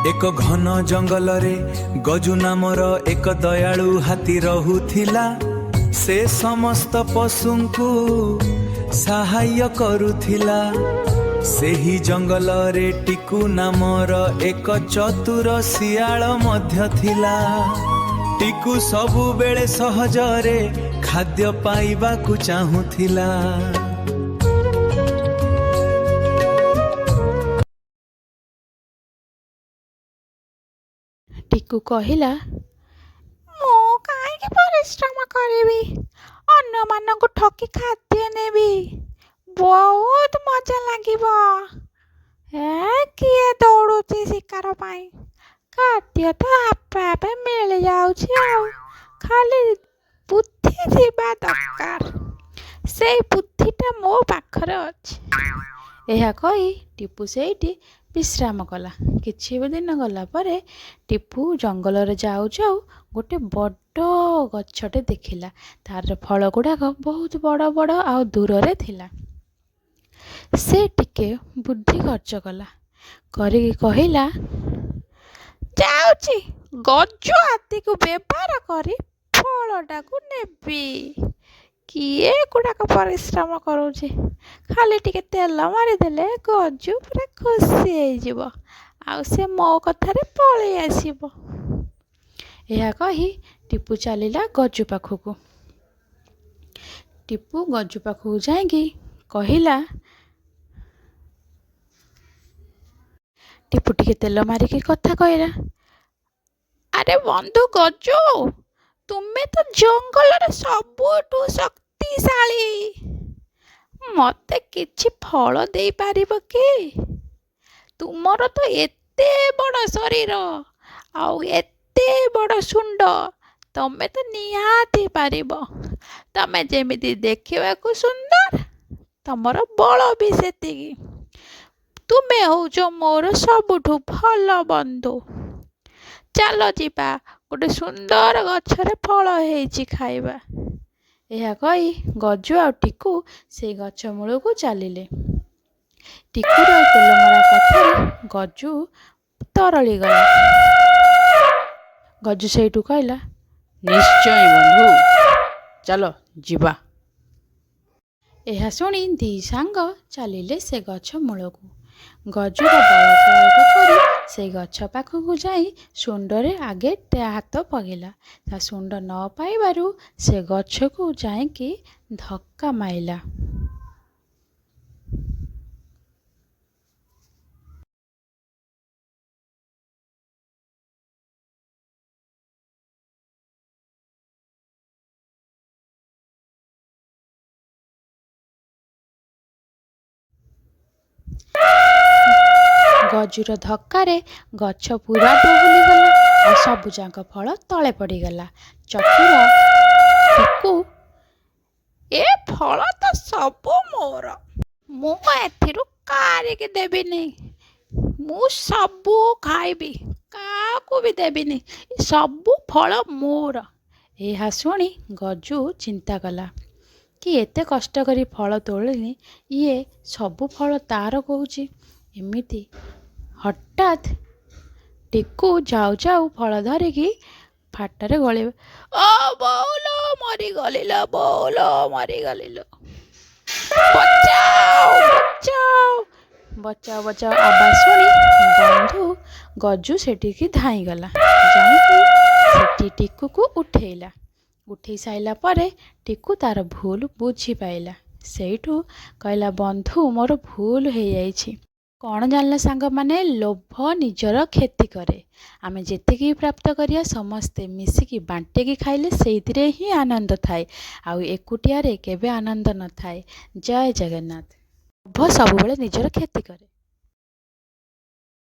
एक घन जंगल रे गजु नामर एक दयालु हाथी रहुथिला। से समस्त पशु को सहाय करुथिला। सेही जंगल रे टिकु नामर एक चतुर शियाल मध्य थिला। टिकु सबु बेले सहजरे खाद्य पाइबाकु चाहुथिला। टिकु कहिला, मु काहे परिश्रम करिबी, अन्य मानकु ठकी खाद्य नेबी, बहुत मजा लागिबो। किए दौड़ुची शिकार पाई, खाद्य तो आपे आपे मिल जाउची, खाली बुद्धि थिबा दरकार। से बुद्धिटा मो पाखरे अछि। एहा कही टिपु सेठी विश्राम कला। किछि दिन गला परे टिपु जंगल रे जाऊ जाऊ गोटे बड़ गछटे देखिला। तार फल गुड़ाक बहुत बड़ बड़ आ दूर रे थिला। से टिके बुद्धि खर्च कला करी कहिला, जाउची गजु हाथी को व्यवहार करी फलटा को नेबी। किए गुड़ाक परिश्रम करूची, खाली टिके तेल मारिदेले गजु पूरा खुशी हो आ से मो कथारे पळेई आसीबो। एहा कही टिपु चलिला गजु पाखकू। टिपु गजु पाखकू जाइकी कहिला, टिपु टिके तेल मारिकी कथा कहला, अरे बंधु गजु, तुम्हें तो जंगल रे सबुठु शक्तिशाली, मते किछि फल दे पारिबो कि? तुमर तो एते बड़ शरीर आउ एते बड़ सुंड, तमे तो निहाती पारिबो। तमे जेमिति देखिबाकू सुंदर, तमर बल भी सेतिकी। तुमे होउछ मोर सबुठु भल बंधु। चलो जीवा, गोटे सुंदर गछरे फल हेइछि खाइबा। एहा कही गजु आ टिकु से गछ मूल को चलिले। टिकुर तेलमरा कथारे गजु तरली गला। गजु सेठू कहला, निश्चय बंधु, चलो जीवा। एहा सुनी दी सांग चलिले से गछ मूल को। गजुर बल प्रयोग करी से गछ पाखकू जाई सुंडरे आगे हाथ पगेला। ता सुंड न पाइबारु से गछ को जाइकी धक्का माइला। गजुर धक्कारे गछ पूरा दोहली गला और सबुजाक फल तले पड़गला। चतुर टिकु, ए फल तो सबु मोर, मु एथिरु कारिकी देबिनी, मु सबु खाइबी, काकू भी देबिनी, सबु फल मोर। एहा सुनी गजु चिंता कला कि एते कष्ट करी फल तोलिनी, ये सबु फल तार कहूची। एमिति हठात टिकु जाऊ जाऊ फल धरिकी फाटरे गले, ओ बौलो मरी गलिलो, बौलो मरी गलिलो, बचाओ बचाओ बचाओ बचाओ आवाज सुनी बंधु गजु सेठी धाई गला। जाइकी सेठी टिकु को उठेला। उठे साइला परे टिकु तार भूल बुझी पाइला। सेठू कहला, बंधु मोर भूल हो जाइछि। कौन जानले सांग माने, लोभ निजर क्षति करे। आमे जेतिकी प्राप्त करिया समस्ते मिसिकी बांटिकी खाइले सेइतिरे ही आनंद थाए, आउ एकुटिया रे केबे आनंद न थाए। जय जगन्नाथ। लोभ सबुबेले निजर क्षति करे।